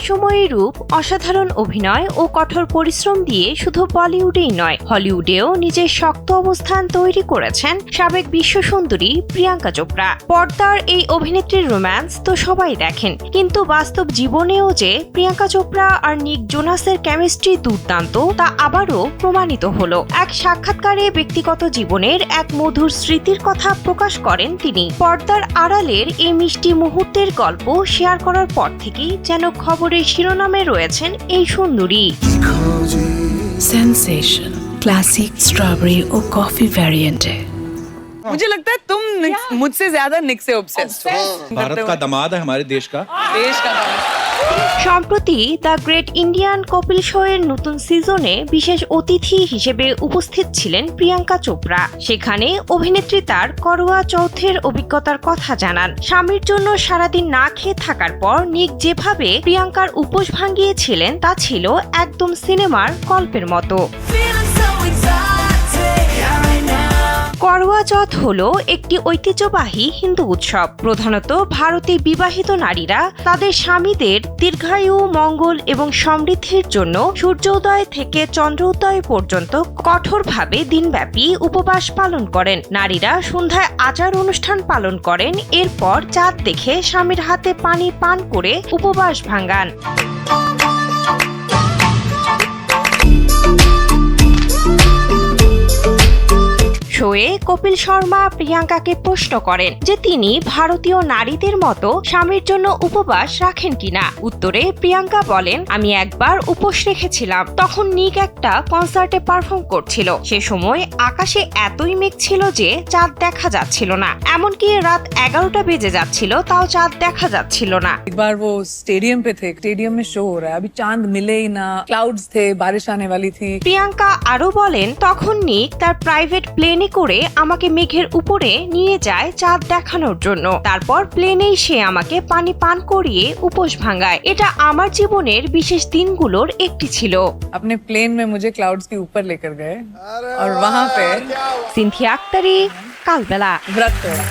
রহস্যময়ী রূপ, অসাধারণ অভিনয় ও কঠোর পরিশ্রম দিয়ে শুধু বলিউডেই নয়, হলিউডেও নিজের শক্ত অবস্থান তৈরি করেছেন সাবেক বিশ্বসুন্দরী প্রিয়াঙ্কা চোপড়া। পর্দার এই অভিনেত্রীর রোম্যান্স তো সবাই দেখেন, কিন্তু বাস্তব জীবনেও যে প্রিয়াঙ্কা চোপড়া আর নিক জোনাসের কেমিস্ট্রি দুর্দান্ত তা আবারও প্রমাণিত হলো। এক সাক্ষাৎকারে ব্যক্তিগত জীবনের এক মধুর স্মৃতির কথা প্রকাশ করেন তিনি। পর্দার আড়ালের এই মিষ্টি মুহূর্তের গল্প শেয়ার করার পর থেকেই যেন খবরের শিরোনামে রয়েছেন এই সুন্দরী। सेंसेशन क्लासिक स्ट्रॉबेरी और कॉफी वेरिएंट है। मुझे लगता है तुम मुझसे ज्यादा निक से ऑब्सेस्ड हो। भारत का दामाद है हमारे देश का दामाद। সম্প্রতি the great Indian Kapil show এর নতুন সিজনে বিশেষ অতিথি হিসেবে উপস্থিত ছিলেন প্রিয়াঙ্কা চোপড়া। সেখানে অভিনেত্রী তার করোয়া চৌথের অভিজ্ঞতার কথা জানান। স্বামীর জন্য সারাদিন না খেয়ে থাকার পর নিক যেভাবে প্রিয়াঙ্কার উপোস ভাঙিয়েছিলেন তা ছিল একদম সিনেমার গল্পের মতো। করোয়া চৌথ হলো একটি ঐতিহ্যবাহী হিন্দু উৎসব। প্রধানত ভারতে বিবাহিত নারীরা তাদের স্বামীদের দীর্ঘায়ু, মঙ্গল এবং সমৃদ্ধির জন্য সূর্যোদয় থেকে চন্দ্রোদয় পর্যন্ত কঠোরভাবে দিনব্যাপী উপবাস পালন করেন। নারীরা সন্ধ্যায় আচার অনুষ্ঠান পালন করেন, এরপর চাঁদ দেখে স্বামীর হাতে পানি পান করে উপবাস ভাঙান। শোয়ে কপিল শর্মা প্রিয়াঙ্কাকে প্রশ্ন করেন যে তিনি ভারতীয় নারীদের মতো স্বামীর জন্য উপবাস রাখেন কিনা। উত্তরে প্রিয়াঙ্কা বলেন, আমি একবার উপোস রেখেছিলাম, তখন নিক একটা কনসার্টে পারফর্ম করছিল। সে সময় আকাশে এতই মেঘ ছিল যে চাঁদ দেখা যাচ্ছিল না, এমনকি রাত 11টা বেজে যাচ্ছিল তাও চাঁদ দেখা যাচ্ছিল না। एक बार वो स्टेडियम पे थे, स्टेडियम में शो हो रहा है, अभी चांद मिले ही ना, क्लाउड्स थे, बारिश आने वाली थी। প্রিয়াঙ্কা আরো বলেন, তখন নিক তার প্রাইভেট প্লেনে করে আমাকে মেঘের উপরে নিয়ে যায় চাঁদ দেখানোর জন্য। তারপর প্লেনেই সে আমাকে পানি পান করিয়ে উপোস ভাঙায়। এটা আমার জীবনের বিশেষ দিনগুলোর একটি ছিল। अपने प्लेन में मुझे क्लाउड्स के ऊपर लेकर गए और वहां पे সিনথিয়া আক্তারি, কালবেলা। व्रत तोड़ा।